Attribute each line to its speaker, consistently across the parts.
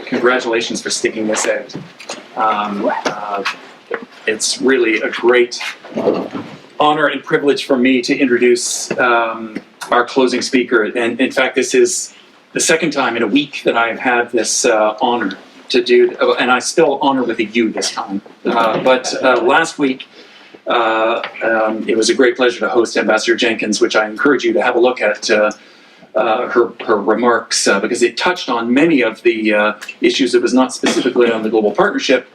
Speaker 1: congratulations for sticking this out. It's really a great honor and privilege for me to introduce our closing speaker. And in fact, this is the second time in a week that I've had this honor to do, and I still honor with a U this time. But last week, it was a great pleasure to host Ambassador Jenkins, which I encourage you to have a look at her remarks, because it touched on many of the issues. It was not specifically on the global partnership,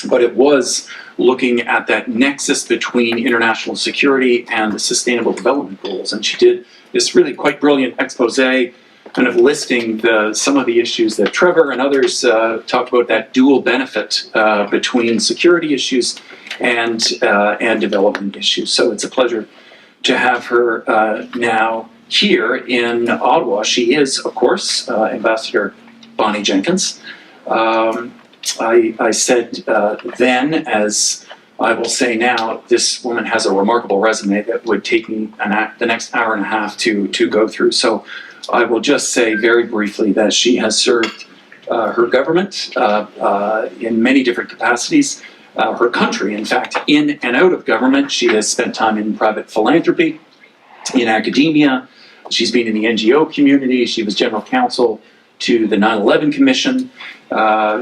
Speaker 1: but it was looking at that nexus between international security and the sustainable development goals. And she did this really quite brilliant expose, kind of listing some of the issues that Trevor and others talked about, that dual benefit between security issues and development issues. So it's a pleasure to have her now here in Ottawa. She is, of course, Ambassador Bonnie Jenkins. I said then, as I will say now, this woman has a remarkable resume that would take me the next hour and a half to go through. So I will just say very briefly that she has served her government in many different capacities, her country, in fact, in and out of government. She has spent time in private philanthropy, in academia. She's been in the NGO community. She was general counsel to the 9/11 Commission.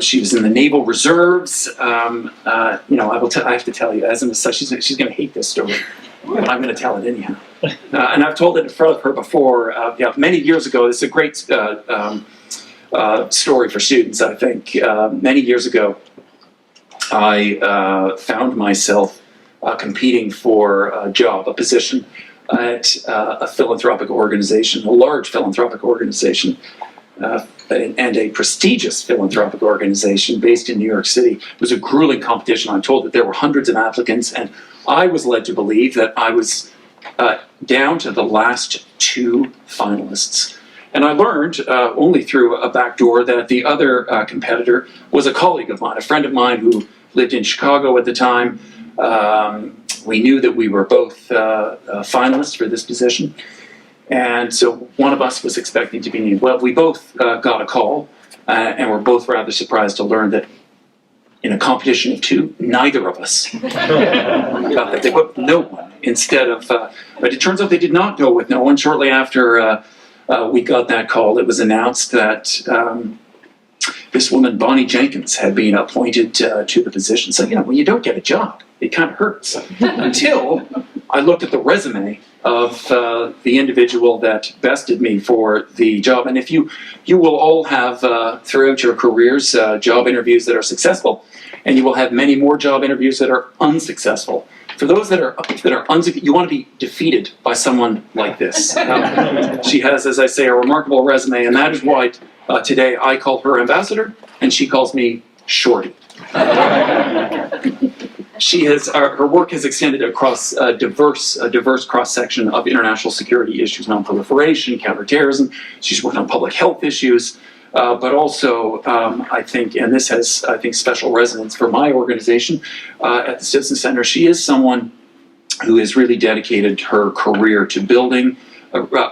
Speaker 1: She was in the Naval Reserves. I have to tell you, as an aside, she's going to hate this story, but I'm going to tell it anyhow. And I've told it in front of her before. Many years ago. This is a great story for students, I think. Many years ago, I found myself competing for a job, a position at a philanthropic organization, a large philanthropic organization, and a prestigious philanthropic organization based in New York City. It was a grueling competition. I'm told that there were hundreds of applicants, and I was led to believe that I was down to the last two finalists. And I learned only through a back door that the other competitor was a colleague of mine, a friend of mine who lived in Chicago at the time. We knew that we were both finalists for this position. And so one of us was expecting to be named. Well, we both got a call, and we're both rather surprised to learn that in a competition of two, neither of us got that. They went with no one instead of, but it turns out they did not go with no one. Shortly after we got that call, it was announced that this woman, Bonnie Jenkins, had been appointed to the position. So, when you don't get a job, it kind of hurts. Until I looked at the resume of the individual that bested me for the job. And if you will all have, throughout your careers, job interviews that are successful, and you will have many more job interviews that are unsuccessful. For those that are unsuccessful, you want to be defeated by someone like this. She has, as I say, a remarkable resume, and that is why today I call her ambassador, and she calls me Shorty. She has her work has extended across a diverse cross-section of international security issues, non-proliferation, counterterrorism. She's worked on public health issues, but also I think, and this has special resonance for my organization at the Stimson Center. She is someone who has really dedicated her career to building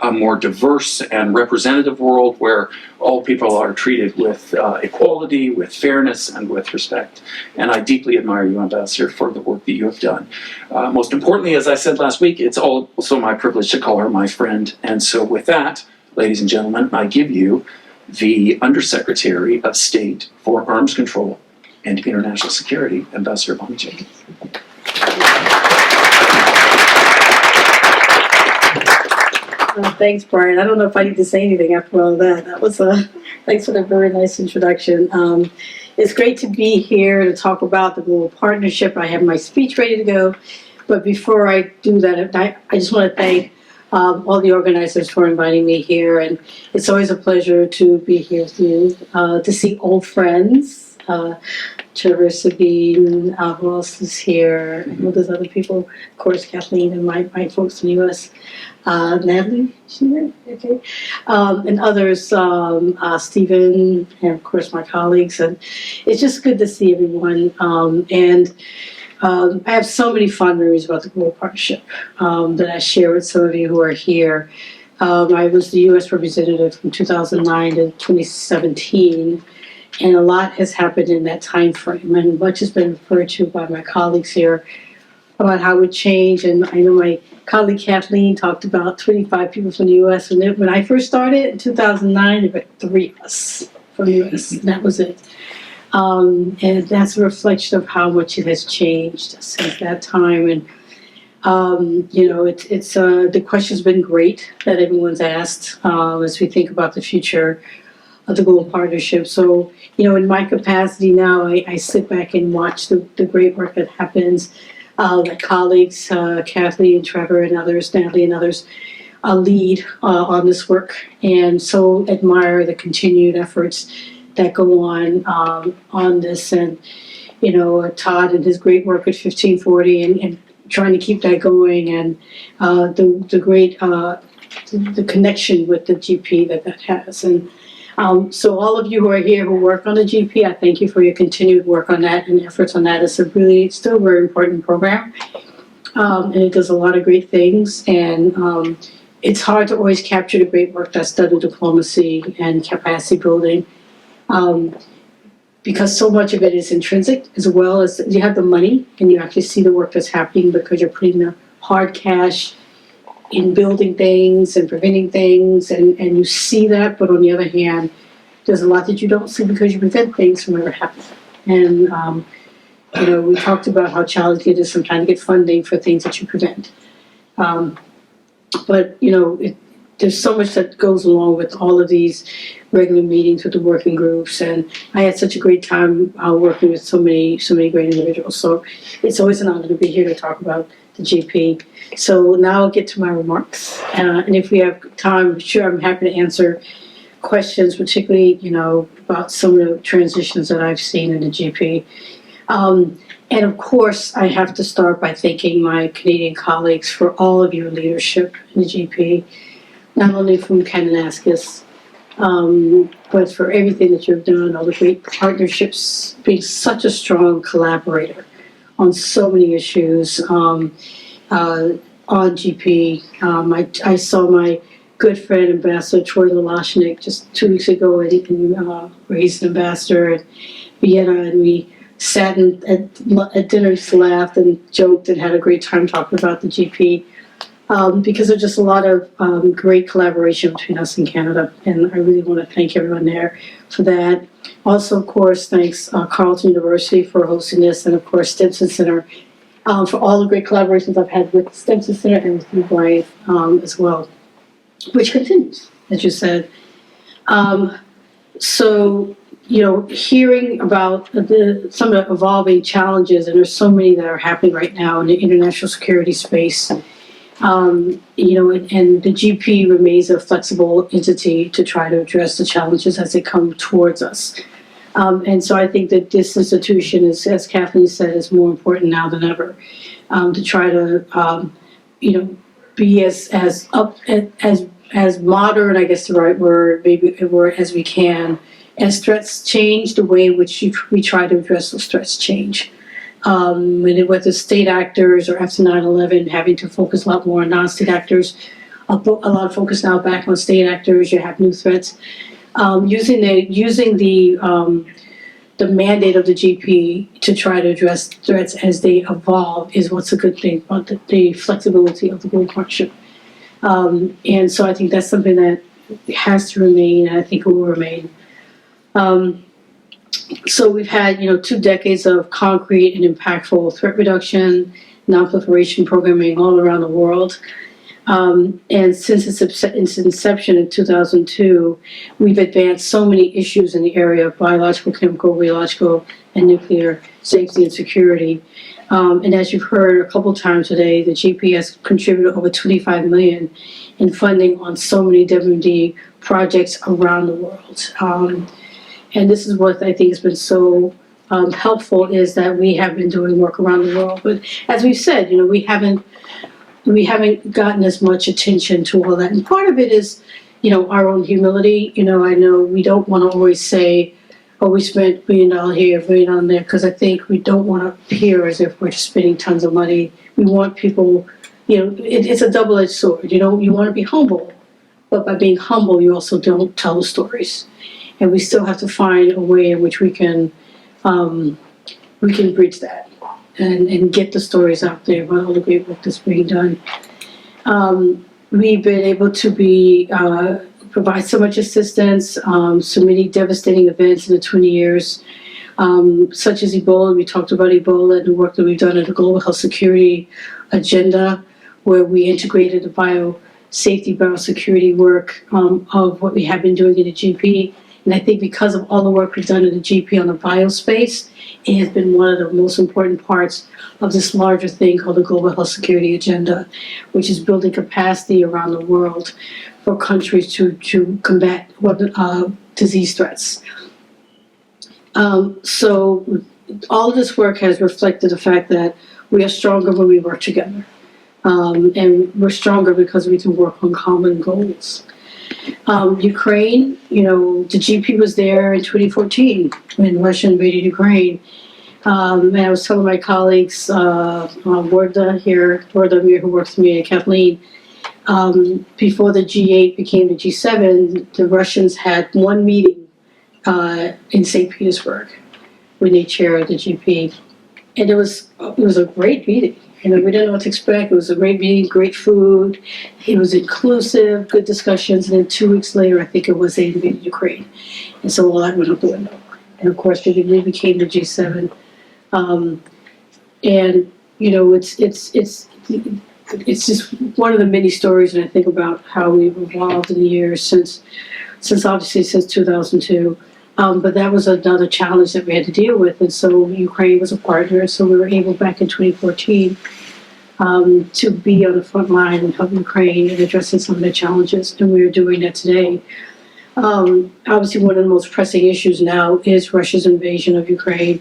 Speaker 1: a more diverse and representative world where all people are treated with equality, with fairness, and with respect. And I deeply admire you, Ambassador, for the work that you have done. Most importantly, as I said last week, it's also my privilege to call her my friend. And so with that, ladies and gentlemen, I give you the Undersecretary of State for Arms Control and International Security, Ambassador Bonnie Jenkins.
Speaker 2: Thanks, Brian. I don't know if I need to say anything after all of that. That was thanks for the very nice introduction. It's great to be here to talk about the global partnership. I have my speech ready to go, but before I do that, I just want to thank all the organizers for inviting me here, and it's always a pleasure to be here with you, to see old friends. Trevor, Sabine, who else is here? All those other people, of course, Kathleen and my folks in the U.S. Natalie, okay, and others, Stephen, and of course my colleagues, and it's just good to see everyone. I have so many fond memories about the Global Partnership that I share with some of you who are here. I was the U.S. representative from 2009 to 2017, And a lot has happened in that time frame, and much has been referred to by my colleagues here about how it would change. And I know my colleague Kathleen talked about 25 people from the U.S. When I first started in 2009, there were 3 of us from the U.S., and that was it. And that's a reflection of how much it has changed since that time. And it's the question's been great that everyone's asked as we think about the future of the Global Partnership. So, in my capacity now, I sit back and watch the great work that happens. My colleagues, Kathleen and Trevor and others, Natalie and others, lead on this work, and so admire the continued efforts that go on this. And, Todd and his great work at 1540 and trying to keep that going, and the great the connection with the GP that has. And so all of you who are here who work on the GP, I thank you for your continued work on that and efforts on that. It's a really still very important program, and it does a lot of great things. And it's hard to always capture the great work that's done in diplomacy and capacity building, because so much of it is intrinsic, as well as you have the money and you actually see the work that's happening because you're putting the hard cash in building things and preventing things, and you see that. But on the other hand, there's a lot that you don't see because you prevent things from ever happening. And we talked about how challenging it is sometimes to get funding for things that you prevent. But there's so much that goes along with all of these regular meetings with the working groups, and I had such a great time working with so many great individuals. So it's always an honor to be here to talk about the GP. So now I'll get to my remarks, and if we have time, sure, I'm happy to answer questions, particularly about some of the transitions that I've seen in the GP. And of course, I have to start by thanking my Canadian colleagues for all of your leadership in the GP, not only from Kananaskis, but for everything that you've done, all the great partnerships, being such a strong collaborator on so many issues on GP. I saw my good friend, Ambassador Troy Lalashnik, just 2 weeks ago, where he's an ambassador at Vienna, and we sat at dinner, just laughed and joked and had a great time talking about the GP, because there's just a lot of great collaboration between us and Canada, and I really want to thank everyone there for that. Also, of course, thanks Carleton University for hosting this, and of course Stimson Center for all the great collaborations I've had with Stimson Center and with you, Brian, as well, which continues, as you said. So, hearing about some of the evolving challenges, and there's so many that are happening right now in the international security space, and the GP remains a flexible entity to try to address the challenges as they come towards us. And so I think that this institution is, as Kathleen said, is more important now than ever, to try to, be as modern, I guess the right word, maybe as we can. As threats change, the way in which we try to address those threats change. Whether state actors or after 9/11, having to focus a lot more on non-state actors, a lot of focus now back on state actors. You have new threats. Using the mandate of the GP to try to address threats as they evolve is what's a good thing about the flexibility of the global partnership. And so I think that's something that has to remain, and I think it will remain. So we've had, 2 decades of concrete and impactful threat reduction, non-proliferation programming all around the world. And since its inception in 2002, we've advanced so many issues in the area of biological, chemical, radiological, and nuclear safety and security. And as you've heard a couple times today, the GP has contributed over $25 million in funding on so many WMD projects around the world. And this is what I think has been so helpful, is that we have been doing work around the world. But as we've said, we haven't gotten as much attention to all that. And part of it is, our own humility. I know we don't want to always say, oh, we spent $1 billion here, $1 billion there, because I think we don't want to appear as if we're spending tons of money. We want people, it's a double-edged sword. You want to be humble, but by being humble, you also don't tell the stories. and we still have to find a way in which we can bridge that and get the stories out there about all the great work that's being done. We've been able to provide so much assistance, so many devastating events in the 20 years, such as Ebola. We talked about Ebola and the work that we've done in the Global Health Security Agenda, where we integrated the biosafety, biosecurity work of what we have been doing in the GP. And I think because of all the work we've done in the GP on the biospace, it has been one of the most important parts of this larger thing called the Global Health Security Agenda, which is building capacity around the world for countries to combat disease threats. So all of this work has reflected the fact that we are stronger when we work together. And we're stronger because we can work on common goals. Ukraine, the GP was there in 2014 when Russia invaded Ukraine. And I was telling my colleagues, Warda here, who works with me, and Kathleen, before the G8 became the G7, the Russians had one meeting in St. Petersburg when they chaired the GP. And it was a great meeting. We didn't know what to expect. It was a great meeting, great food. It was inclusive, good discussions. And then 2 weeks later, I think it was they invaded Ukraine. And so all that went out the window. And of course, we became the G7. It's just one of the many stories when I think about how we've evolved in the years since 2002. But that was another challenge that we had to deal with, and so Ukraine was a partner. So we were able back in 2014 to be on the front line and help Ukraine in addressing some of the challenges, and we are doing that today. Obviously, one of the most pressing issues now is Russia's invasion of Ukraine,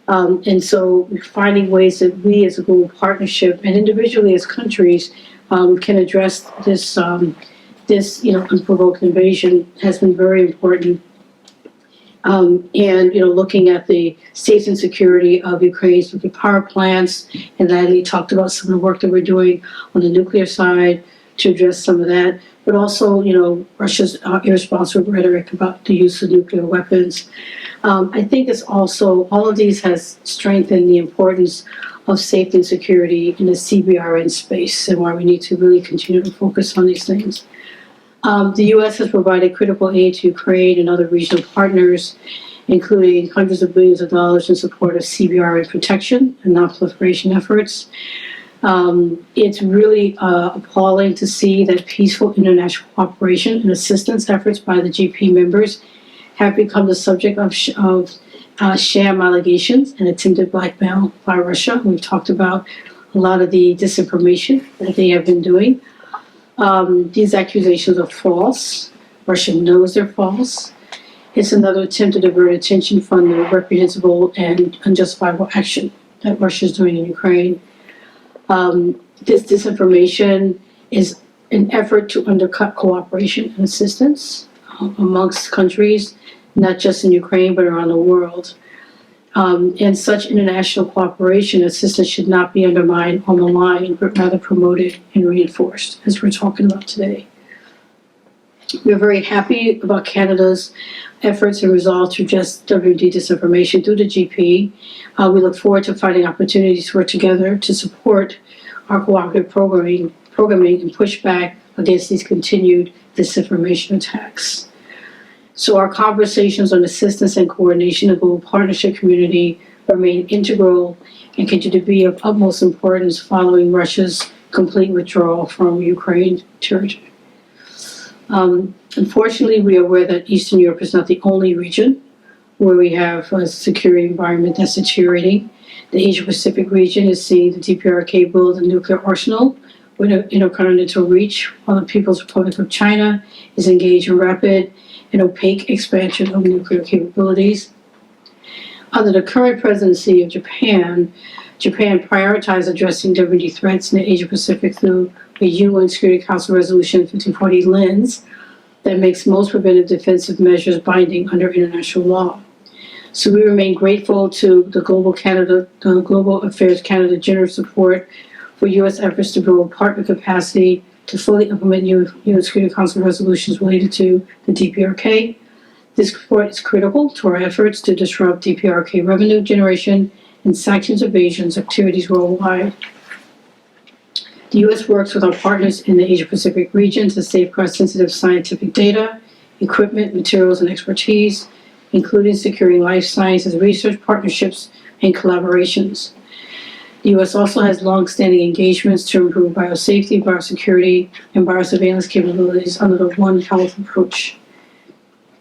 Speaker 2: and so finding ways that we, as a global partnership, and individually as countries, can address this unprovoked invasion has been very important. Looking at the safety and security of Ukraine's nuclear power plants, and Natalie talked about some of the work that we're doing on the nuclear side to address some of that, but also, Russia's irresponsible rhetoric about the use of nuclear weapons. I think it's also, all of these has strengthened the importance of safety and security in the CBRN space, and why we need to really continue to focus on these things. The U.S. has provided critical aid to Ukraine and other regional partners, including hundreds of billions of dollars in support of CBRN protection and non-proliferation efforts. It's really appalling to see that peaceful international cooperation and assistance efforts by the GP members have become the subject of sham allegations and attempted blackmail by Russia. We've talked about a lot of the disinformation that they have been doing. These accusations are false. Russia knows they're false. It's another attempt to divert attention from the reprehensible and unjustifiable action that Russia is doing in Ukraine. This disinformation is an effort to undercut cooperation and assistance amongst countries, not just in Ukraine, but around the world. And such international cooperation assistance should not be undermined on the line, but rather promoted and reinforced, as we're talking about today. We're very happy about Canada's efforts and resolve to address WD disinformation through the GP. We look forward to finding opportunities to work together to support our cooperative programming and push back against these continued disinformation attacks. So our conversations on assistance and coordination of the global partnership community remain integral and continue to be of utmost importance following Russia's complete withdrawal from Ukraine territory. Unfortunately, we are aware that Eastern Europe is not the only region where we have a security environment that's deteriorating. The Asia-Pacific region is seeing the DPRK build a nuclear arsenal with an intercontinental reach, while the People's Republic of China is engaged in rapid and opaque expansion of nuclear capabilities. Under the current presidency of Japan prioritized addressing WD threats in the Asia-Pacific through a UN Security Council Resolution 1540 lens that makes most preventive defensive measures binding under international law. So we remain grateful to the Global Affairs Canada generous support for U.S. efforts to build partner capacity to fully implement UN Security Council resolutions related to the DPRK. This support is critical to our efforts to disrupt DPRK revenue generation and sanctions evasions activities worldwide. The U.S. works with our partners in the Asia-Pacific region to safeguard sensitive scientific data, equipment, materials, and expertise, including securing life sciences research partnerships and collaborations. The U.S. also has long-standing engagements to improve biosafety, biosecurity, and biosurveillance capabilities under the One Health approach.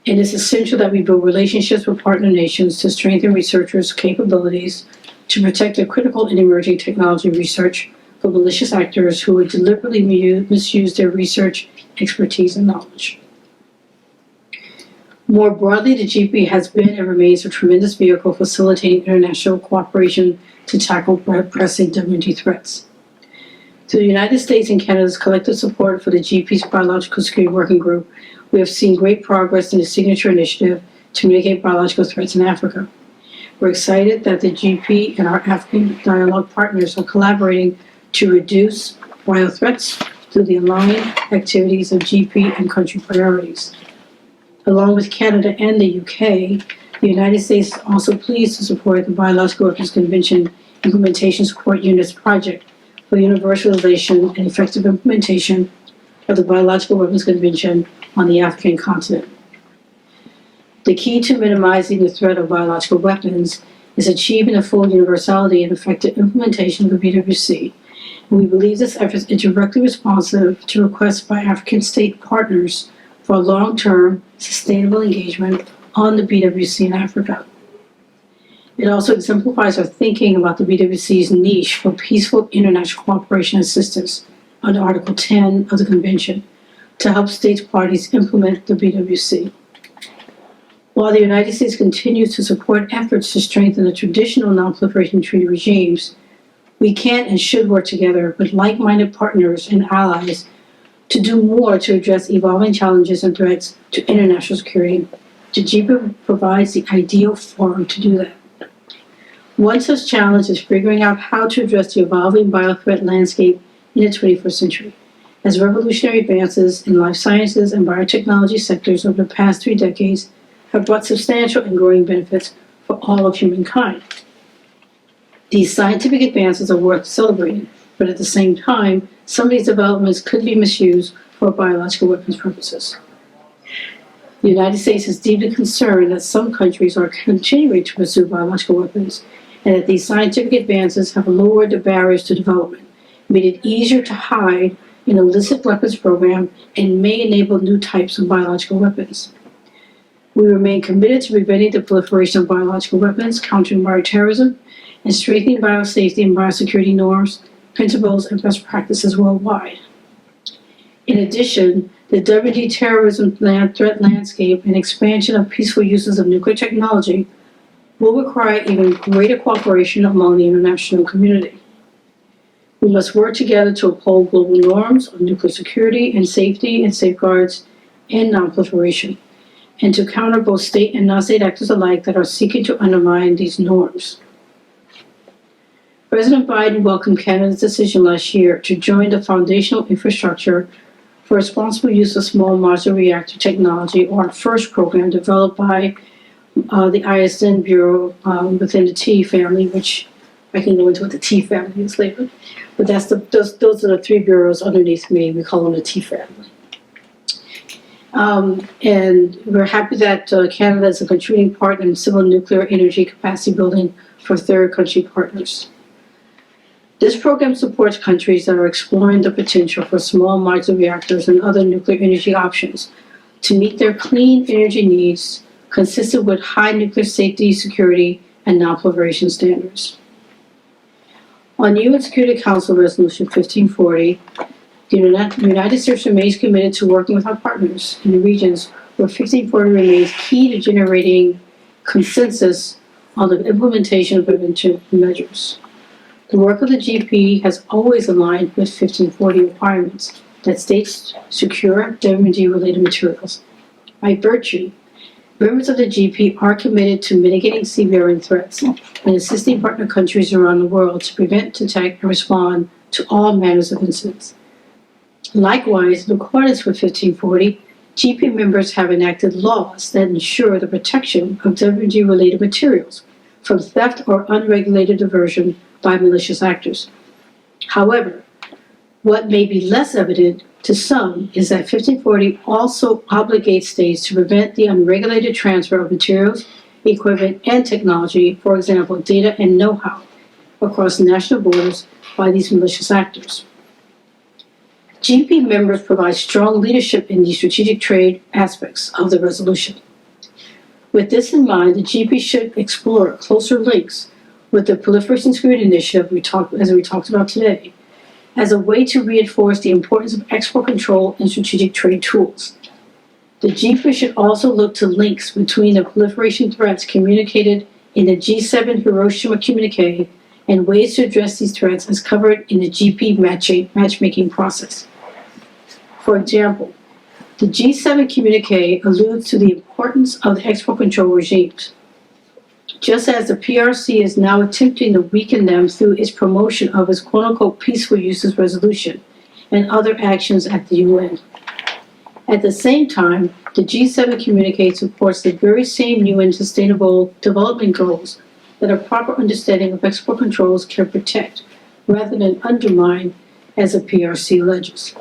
Speaker 2: It is essential that we build relationships with partner nations to strengthen researchers' capabilities to protect the critical and emerging technology research from malicious actors who would deliberately misuse their research expertise and knowledge. More broadly, the GP has been and remains a tremendous vehicle facilitating international cooperation to tackle pressing WMD threats. Through the United States and Canada's collective support for the GP's Biological Security Working Group, we have seen great progress in the Signature Initiative to mitigate biological threats in Africa. We're excited that the GP and our African dialogue partners are collaborating to reduce bio threats through the aligned activities of GP and country priorities. Along with Canada and the UK, the United States is also pleased to support the Biological Weapons Convention Implementation Support Units project for universalization and effective implementation of the Biological Weapons Convention on the African continent. The key to minimizing the threat of biological weapons is achieving a full universality and effective implementation of the BWC. And we believe this effort is directly responsive to requests by African state partners for long-term, sustainable engagement on the BWC in Africa. It also exemplifies our thinking about the BWC's niche for peaceful international cooperation assistance under Article 10 of the Convention to help states parties implement the BWC. While the United States continues to support efforts to strengthen the traditional non-proliferation treaty regimes, we can and should work together with like-minded partners and allies to do more to address evolving challenges and threats to international security. The GP provides the ideal forum to do that. One such challenge is figuring out how to address the evolving biothreat landscape in the 21st century, as revolutionary advances in life sciences and biotechnology sectors over the past 3 decades have brought substantial and growing benefits for all of humankind. These scientific advances are worth celebrating, but at the same time, some of these developments could be misused for biological weapons purposes. The United States is deeply concerned that some countries are continuing to pursue biological weapons, and that these scientific advances have lowered the barriers to development, made it easier to hide an illicit weapons program, and may enable new types of biological weapons. We remain committed to preventing the proliferation of biological weapons, countering bioterrorism, and strengthening biosafety and biosecurity norms, principles, and best practices worldwide. In addition, the WMD terrorism threat landscape and expansion of peaceful uses of nuclear technology will require even greater cooperation among the international community. We must work together to uphold global norms of nuclear security and safety and safeguards and non-proliferation, and to counter both state and non-state actors alike that are seeking to undermine these norms. President Biden welcomed Canada's decision last year to join the Foundational Infrastructure for Responsible Use of Small Modular Reactor Technology, or FIRST program, developed by the ISN Bureau within the T family, which I can go into what the T family is later. But those are the 3 bureaus underneath me. We call them the T family. And we're happy that Canada is a contributing partner in civil nuclear energy capacity building for third country partners. This program supports countries that are exploring the potential for small modular reactors and other nuclear energy options to meet their clean energy needs consistent with high nuclear safety, security, and non-proliferation standards. On UN Security Council Resolution 1540, the United States remains committed to working with our partners in the regions where 1540 remains key to generating consensus on the implementation of preventive measures. The work of the GP has always aligned with 1540 requirements that states secure WMD-related materials. By virtue, members of the GP are committed to mitigating seafaring threats and assisting partner countries around the world to prevent, detect, and respond to all manners of incidents. Likewise, in accordance with 1540, GP members have enacted laws that ensure the protection of WMD-related materials from theft or unregulated diversion by malicious actors. However, what may be less evident to some is that 1540 also obligates states to prevent the unregulated transfer of materials, equipment, and technology, for example, data and know-how, across national borders by these malicious actors. GP members provide strong leadership in the strategic trade aspects of the resolution. With this in mind, the GP should explore closer links with the Proliferation Security Initiative as we talked about today, as a way to reinforce the importance of export control and strategic trade tools. The GP should also look to links between the proliferation threats communicated in the G7 Hiroshima communique and ways to address these threats as covered in the GP matchmaking process. For example, the G7 communique alludes to the importance of the export control regimes, just as the PRC is now attempting to weaken them through its promotion of its quote-unquote peaceful uses resolution and other actions at the UN. At the same time, the G7 communique supports the very same UN Sustainable Development Goals that a proper understanding of export controls can protect, rather than undermine, as the PRC alleges.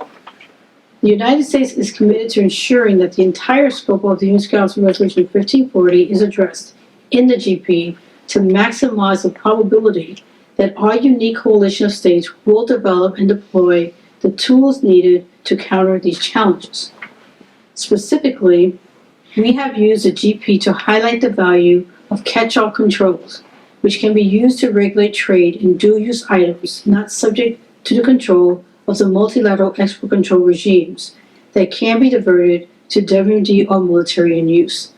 Speaker 2: The United States is committed to ensuring that the entire scope of the UN Council Resolution 1540 is addressed in the GP to maximize the probability that our unique coalition of states will develop and deploy the tools needed to counter these challenges. Specifically, we have used the GP to highlight the value of catch-all controls, which can be used to regulate trade in dual-use items not subject to the control of the multilateral export control regimes that can be diverted to WMD or military in use.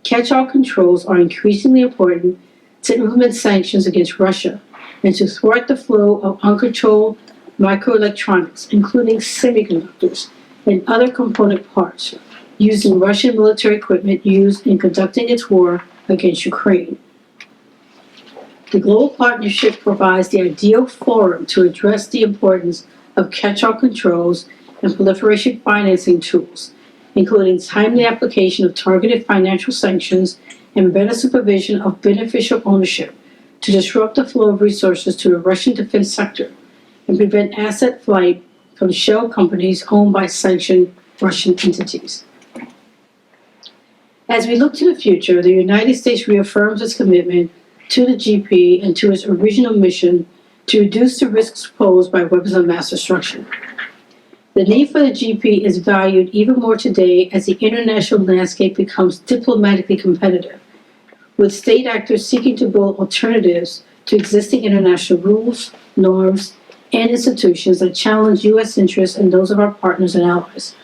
Speaker 2: Catch-all controls are increasingly important to implement sanctions against Russia and to thwart the flow of uncontrolled microelectronics, including semiconductors and other component parts, used in Russian military equipment used in conducting its war against Ukraine. The Global Partnership provides the ideal forum to address the importance of catch-all controls and proliferation financing tools, including timely application of targeted financial sanctions and better supervision of beneficial ownership to disrupt the flow of resources to the Russian defense sector and prevent asset flight from shell companies owned by sanctioned Russian entities. As we look to the future, the United States reaffirms its commitment to the GP and to its original mission to reduce the risks posed by weapons of mass destruction. The need for the GP is valued even more today as the international landscape becomes diplomatically competitive, with state actors seeking to build alternatives to existing international rules, norms, and institutions that challenge U.S. interests and those of our partners and allies.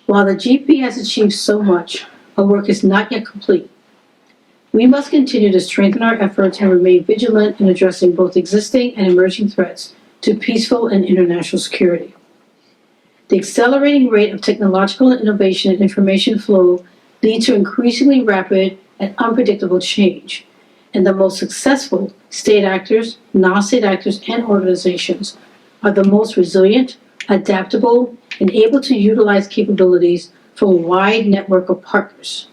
Speaker 2: While the GP has achieved so much, our work is not yet complete. We must continue to strengthen our efforts and remain vigilant in addressing both existing and emerging threats to peaceful and international security. The accelerating rate of technological innovation and information flow lead to increasingly rapid and unpredictable change, and the most successful state actors, non-state actors, and organizations are the most resilient, adaptable, and able to utilize capabilities from a wide network of partners.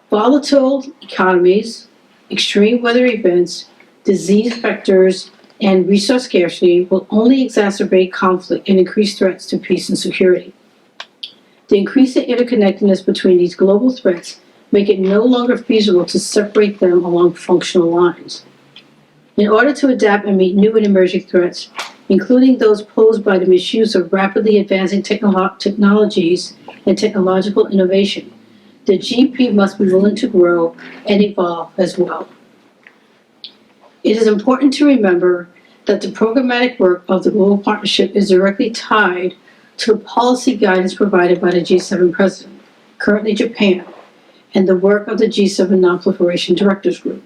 Speaker 2: Volatile economies, extreme weather events, disease vectors, and resource scarcity will only exacerbate conflict and increase threats to peace and security. The increasing interconnectedness between these global threats make it no longer feasible to separate them along functional lines. In order to adapt and meet new and emerging threats, including those posed by the misuse of rapidly advancing technologies and technological innovation, the GP must be willing to grow and evolve as well. It is important to remember that the programmatic work of the Global Partnership is directly tied to the policy guidance provided by the G7 President, currently Japan, and the work of the G7 Non-Proliferation Directors Group.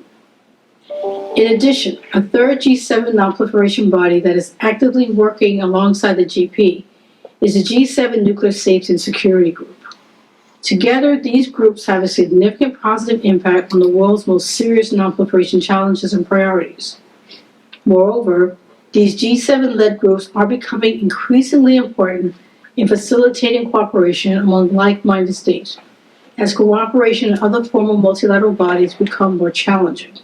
Speaker 2: In addition, a third G7 non-proliferation body that is actively working alongside the GP is the G7 Nuclear Safety and Security Group. Together, these groups have a significant positive impact on the world's most serious non-proliferation challenges and priorities. Moreover, these G7-led groups are becoming increasingly important in facilitating cooperation among like-minded states, as cooperation in other formal multilateral bodies become more challenging.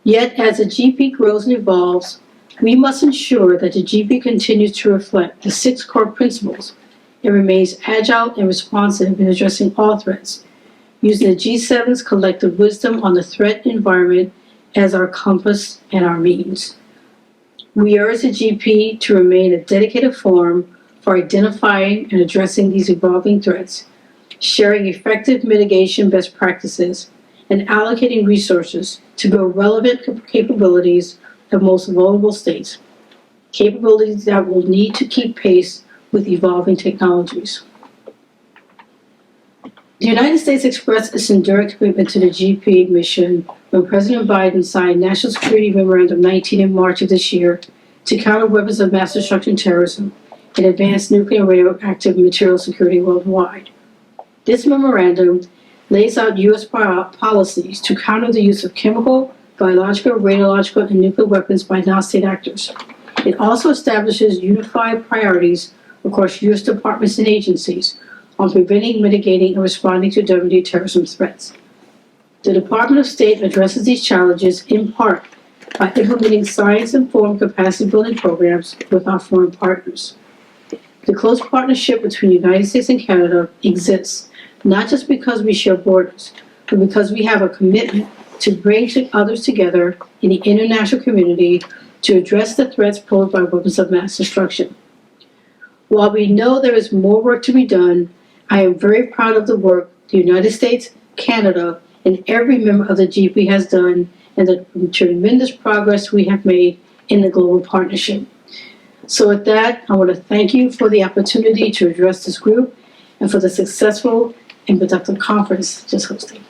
Speaker 2: Yet, as the GP grows and evolves, we must ensure that the GP continues to reflect the 6 core principles and remains agile and responsive in addressing all threats, using the G7's collective wisdom on the threat environment as our compass and our means. We urge the GP to remain a dedicated forum for identifying and addressing these evolving threats, sharing effective mitigation best practices, and allocating resources to build relevant capabilities of most vulnerable states, capabilities that will need to keep pace with evolving technologies. The United States expressed its enduring commitment to the GP mission when President Biden signed National Security Memorandum 19 in March of this year to counter weapons of mass destruction and terrorism and advance nuclear and radioactive material security worldwide. This memorandum lays out U.S. policies to counter the use of chemical, biological, radiological, and nuclear weapons by non-state actors. It also establishes unified priorities across U.S. departments and agencies on preventing, mitigating, and responding to WD terrorism threats. The Department of State addresses these challenges in part by implementing science-informed capacity-building programs with our foreign partners. The close partnership between the United States and Canada exists not just because we share borders, but because we have a commitment to bring others together in the international community to address the threats posed by weapons of mass destruction. While we know there is more work to be done, I am very proud of the work the United States, Canada, and every member of the GP has done and the tremendous progress we have made in the global partnership. So with that, I want to thank you for the opportunity to address this group and for the successful and productive conference just hosting.